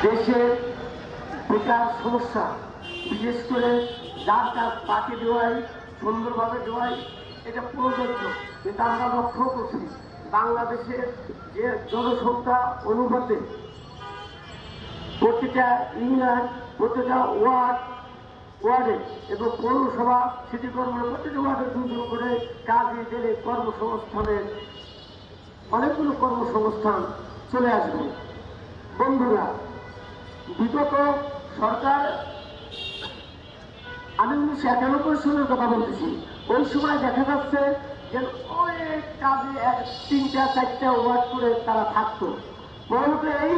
দেশের বেকার সমস্যা, বিশেষ করে যার কাজ তাকে দেওয়াই, সুন্দরভাবে দেওয়াই এটা প্রযোজ্য। কিন্তু আমরা লক্ষ্য করছি বাংলাদেশের যে জনসংখ্যা অনুপাতে প্রতিটা ইউনিয়ন, প্রতিটা ওয়ার্ডে এবং পৌরসভা, সিটি কর্পোরেশন প্রতিটা ওয়ার্ডে দুজন করে কাজে গেলে কর্মসংস্থানের অনেকগুলো কর্মসংস্থান চলে আসবে। বন্ধুরা, বিগত সরকার, আমি 1991 সালের কথা বলতেছি, ওই সময় দেখা যাচ্ছে যে অনেক কাজে 3টা 4টা ওয়ার্ড করে তারা থাকতো। পরবর্তী এই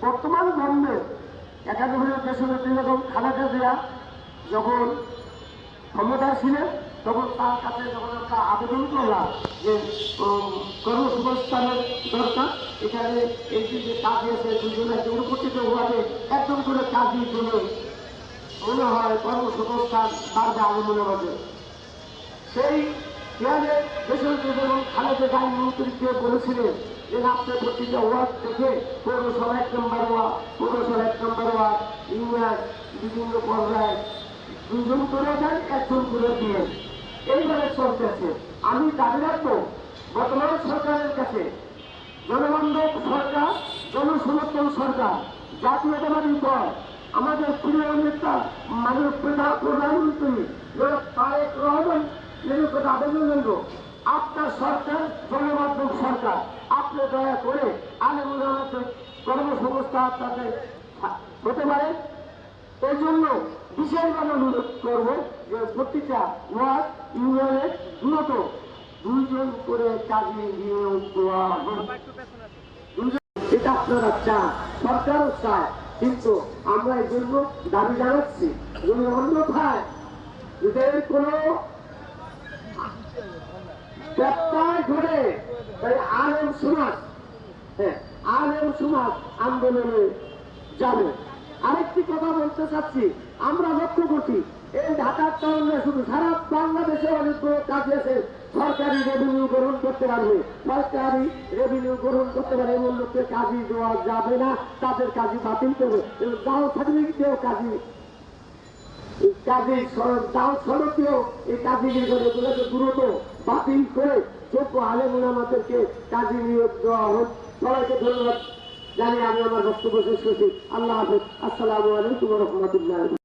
বর্তমান গভর্নমেন্ট 91 দেশনেত্রী যখন খালেদা জিয়া যখন ক্ষমতা ছিলেন, তখন তার কাছে যখন আমরা আবেদন করলাম যে কর্মসংস্থানের দরকার, এখানে এই যে কাজ আছে দুজনে প্রতিটা ওয়ার্ডে একজন করে কাজই জন্য মনে হয় কর্মসংস্থান বাড়বে আগমনের মাঝে। সেই খেয়ালে দেশের যখন খালেদা জিয়া মন্ত্রীকে বলেছিলেন যে আপনি প্রতিটা ওয়ার্ড থেকে পৌরসভা 1 নম্বর ওয়ার্ড, পৌরসভা 1 নম্বর ওয়ার্ড, ইউনিয়ন বিভিন্ন পর্যায়ে 2 জন করে দেন, 1 জন করে দিয়ে এইভাবে চলতেছে। আমি দাবি রাখবো বর্তমান সরকারের কাছে, জনবান্ধব সরকার, জনসমর্থন সরকার, জাতীয়তাবাদী দল, আমাদের প্রিয় নেতা মাননীয় প্রধানমন্ত্রী তারেক রহমান আবেদন জানবো, আপনার সরকার জনবান্ধব সরকার, আপনি দয়া করে আলেম ওলামাদের কর্মসংস্থান আপনাদের হতে পারে। এই জন্য বিশেষভাবে অনুরোধ করবো যে প্রতিটা ওয়ার্ড ইউনিয়নে দ্রুত 2 জন করে কাজে নিয়োগ দেওয়া হবে। এটা আপনারা চান, সরকারও চায়, কিন্তু আমরা এই জন্য দাবি জানাচ্ছি অন্যথায় যদি কোনো ব্যবসায় ঘটে আলেম সমাজ, আলেম সমাজ আন্দোলনে যাবে। আরেকটি কথা বলতে চাচ্ছি, আমরা লক্ষ্য করছি এই ঢাকার টাউনে শুধু সারা বাংলাদেশে অনেকগুলো কাজ আছে, সরকারি রেভিনিউ গ্রহণ করতে পারবে, সরকারি রেভিনিউ গ্রহণ করতে পারে এমন লোককে কাজই দেওয়া যাবে না, তাদের কাজই বাতিল করবে। দাও সার্টিফিকেটেও দাও সড়কেও এই কাজীগিরি করে এগুলোকে দ্রুত বাতিল করে যোগ্য আলেম ওলামাদেরকে কাজী নিয়োগ দেওয়া হোক। সবাইকে ধন্যবাদ জানি আমি আমার বক্তব্য শেষ করছি। আল্লাহ হাফেজ। আসসালামু আলাইকুম ওয়া রাহমাতুল্লাহ।